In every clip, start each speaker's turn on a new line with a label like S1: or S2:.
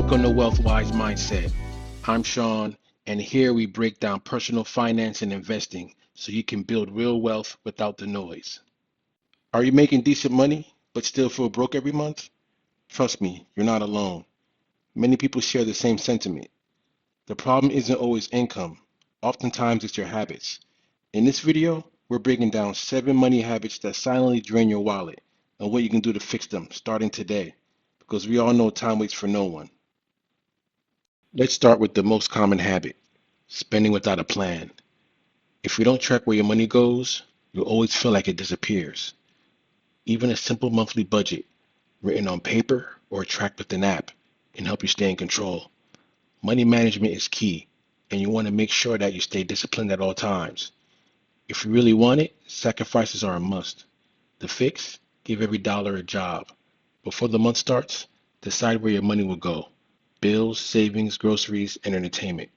S1: Welcome to WealthWise Mindset. I'm Sean, and here we break down personal finance and investing so you can build real wealth without the noise. Are you making decent money but still feel broke every month? Trust me, you're not alone. Many people share the same sentiment. The problem isn't always income. Oftentimes it's your habits. In this video, we're breaking down 7 money habits that silently drain your wallet and what you can do to fix them starting today, because we all know time waits for no one. Let's start with the most common habit, spending without a plan. If you don't track where your money goes, you'll always feel like it disappears. Even a simple monthly budget, written on paper or tracked with an app, can help you stay in control. Money management is key, and you want to make sure that you stay disciplined at all times. If you really want it, sacrifices are a must. The fix, give every dollar a job. Before the month starts, decide where your money will go. Bills, savings, groceries, and entertainment.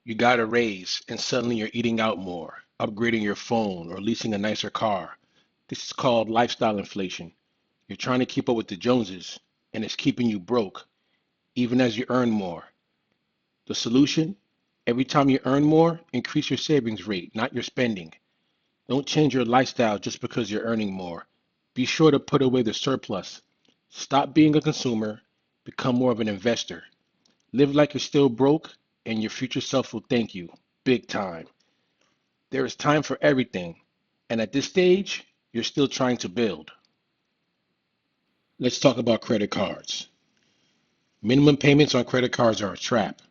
S1: You got a raise and suddenly you're eating out more, upgrading your phone, or leasing a nicer car. This is called lifestyle inflation. You're trying to keep up with the Joneses, and it's keeping you broke, even as you earn more. The solution? Every time you earn more, increase your savings rate, not your spending. Don't change your lifestyle just because you're earning more. Be sure to put away the surplus. Stop being a consumer, become more of an investor. Live like you're still broke, and your future self will thank you, big time. There is time for everything, and at this stage, you're still trying to build. Let's talk about credit cards. Minimum payments on credit cards are a trap.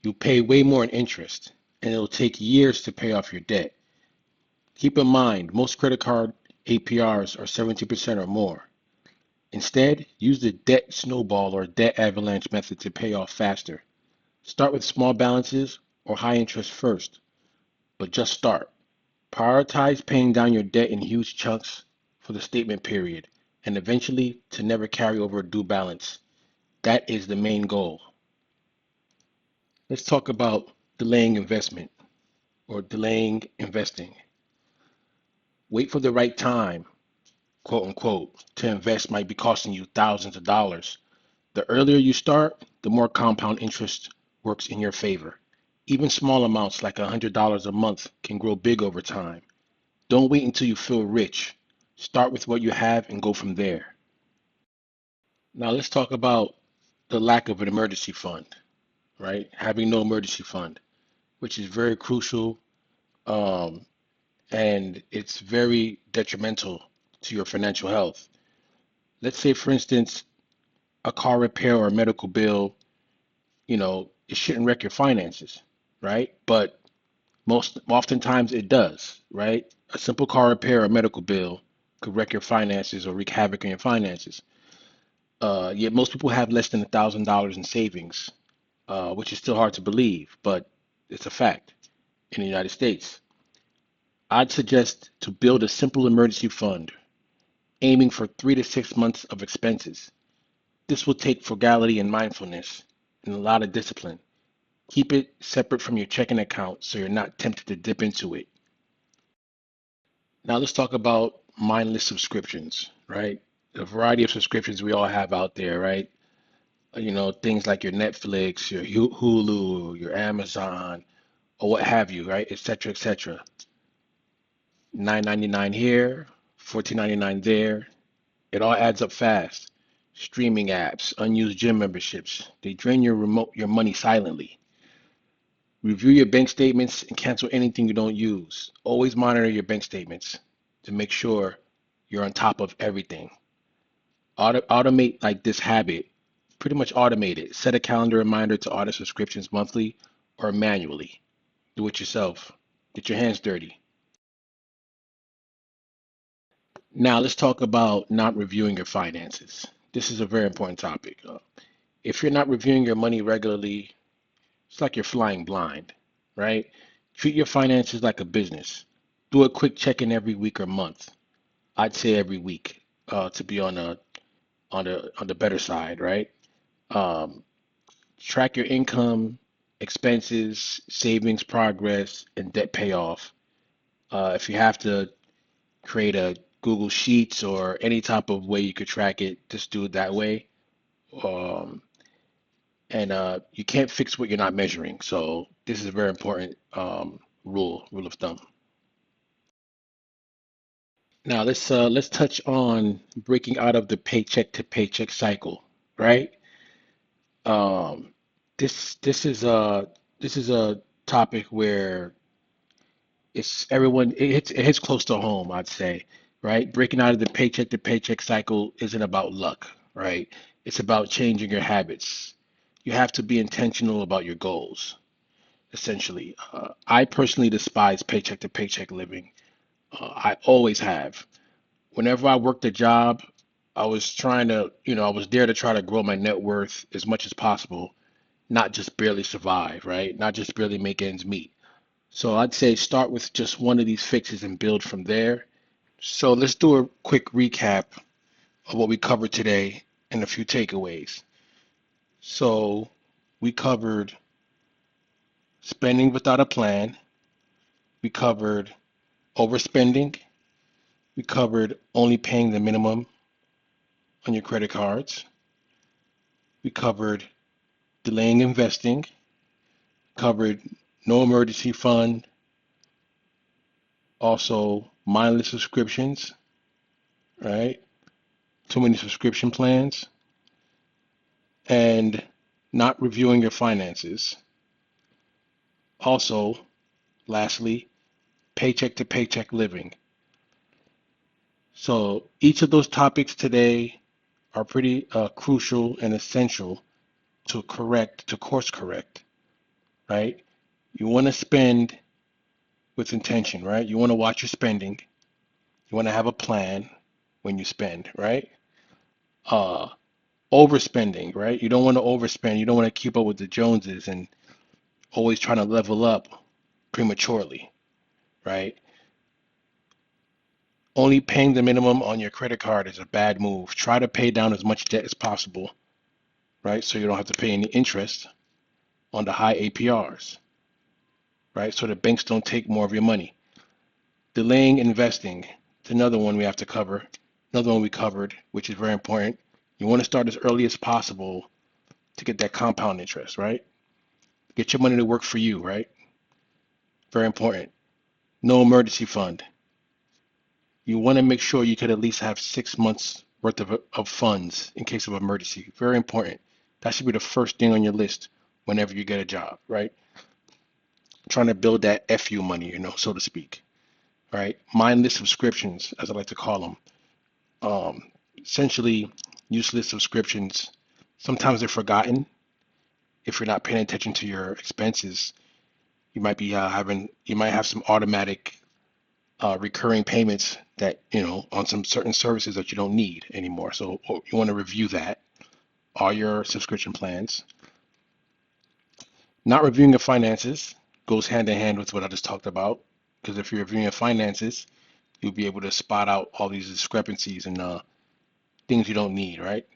S1: You pay way more in interest, and it'll take years to pay off your debt. Keep in mind, most credit card APRs are 70% or more. Instead, use the debt snowball or debt avalanche method to pay off faster. Start with small balances or high interest first, but just start. Prioritize paying down your debt in huge chunks for the statement period and eventually to never carry over a due balance. That is the main goal. Let's talk about delaying investment or delaying investing. Wait for the right time, quote unquote, to invest might be costing you thousands of dollars. The earlier you start, the more compound interest works in your favor. Even small amounts like $100 a month can grow big over time. Don't wait until you feel rich. Start with what you have and go from there. Now let's talk about the lack of an emergency fund, right? Having no emergency fund, which is very crucial, um, and it's very detrimental to your financial health. Let's say, for instance, a car repair or a medical bill, it shouldn't wreck your finances, right? But most oftentimes it does, right? A simple car repair or medical bill could wreck your finances or wreak havoc in your finances. Yet most people have less than $1,000 in savings, which is still hard to believe, but it's a fact in the United States. I'd suggest to build a simple emergency fund, aiming for 3 to 6 months of expenses. This will take frugality and mindfulness and a lot of discipline. Keep it separate from your checking account so you're not tempted to dip into it. Now let's talk about mindless subscriptions, right? The variety of subscriptions we all have out there, right? Things like your Netflix, your Hulu, your Amazon, or what have you, right? Et cetera, et cetera. 9.99 here, 14.99 there. It all adds up fast. Streaming apps, unused gym memberships, they drain your money silently. Review your bank statements and cancel anything you don't use. Always monitor your bank statements to make sure you're on top of everything. Automate like this habit. Pretty much automate it. Set a calendar reminder to audit subscriptions monthly or manually. Do it yourself. Get your hands dirty. Now let's talk about not reviewing your finances. This is a very important topic. If you're not reviewing your money regularly, it's like you're flying blind, right? Treat your finances like a business. Do a quick check-in every week or month. I'd say every week, to be on the better side, right? Um, Track your income, expenses, savings progress, and debt payoff. If you have to create a Google Sheets or any type of way you could track it, just do it that way. Um, and you can't fix what you're not measuring. So this is a very important rule of thumb. Now let's touch on breaking out of the paycheck to paycheck cycle, right? Um, this is a topic where it hits close to home, I'd say, right? Breaking out of the paycheck to paycheck cycle isn't about luck, right? It's about changing your habits. You have to be intentional about your goals, essentially. I personally despise paycheck to paycheck living. I always have. Whenever I worked a job, I was trying to, I was there to try to grow my net worth as much as possible, not just barely survive, right? Not just barely make ends meet. So I'd say start with just one of these fixes and build from there. So let's do a quick recap of what we covered today and a few takeaways. So we covered spending without a plan. We covered overspending. We covered only paying the minimum on your credit cards. We covered delaying investing. Covered no emergency fund. Also mindless subscriptions, right? Too many subscription plans and not reviewing your finances. Also, lastly, paycheck to paycheck living. So each of those topics today are pretty crucial and essential to course correct, right? You want to spend with intention, right? You want to watch your spending. You want to have a plan when you spend, right? Uh, Overspending, right? You don't want to overspend. You don't want to keep up with the Joneses and always trying to level up prematurely, right? Only paying the minimum on your credit card is a bad move. Try to pay down as much debt as possible, right? So you don't have to pay any interest on the high APRs, right? So the banks don't take more of your money. Delaying investing, it's another one we have to cover. Another one we covered, which is very important. You want to start as early as possible to get that compound interest, right? Get your money to work for you, right? Very important. No emergency fund. You want to make sure you could at least have 6 months worth of funds in case of emergency. Very important. That should be the first thing on your list whenever you get a job, right? Trying to build that FU money, so to speak, right? Mindless subscriptions, as I like to call them. Essentially, useless subscriptions. Sometimes they're forgotten. If you're not paying attention to your expenses, you might be you might have some automatic recurring payments that, on some certain services that you don't need anymore. So you want to review that, all your subscription plans. Not reviewing your finances goes hand in hand with what I just talked about. Because if you're reviewing your finances, you'll be able to spot out all these discrepancies and things you don't need, right?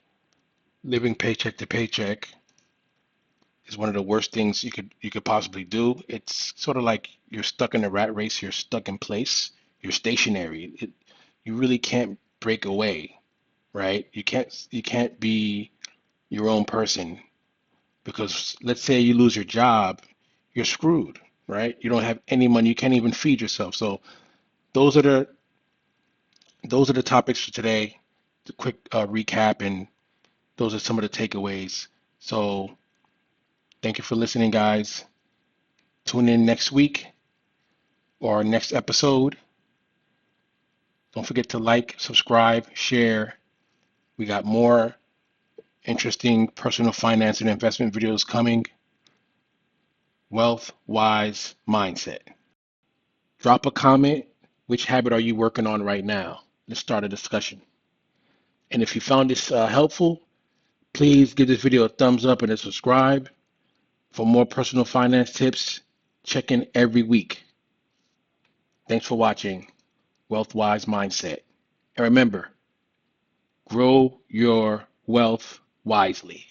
S1: Living paycheck to paycheck is one of the worst things you could possibly do. It's sort of like you're stuck in a rat race. You're stuck in place. You're stationary. You really can't break away, right? You can't be your own person because let's say you lose your job, you're screwed, right? You don't have any money. You can't even feed yourself. So those are the those are the topics for today. The quick recap, and those are some of the takeaways. So thank you for listening, guys. Tune in next week or our next episode. Don't forget to like, subscribe, share. We got more interesting personal finance and investment videos coming. Wealth Wise Mindset. Drop a comment. Which habit are you working on right now? Let's start a discussion. And if you found this helpful, please give this video a thumbs up and a subscribe. For more personal finance tips, check in every week. Thanks for watching Wealth Wise Mindset. And remember, grow your wealth wisely.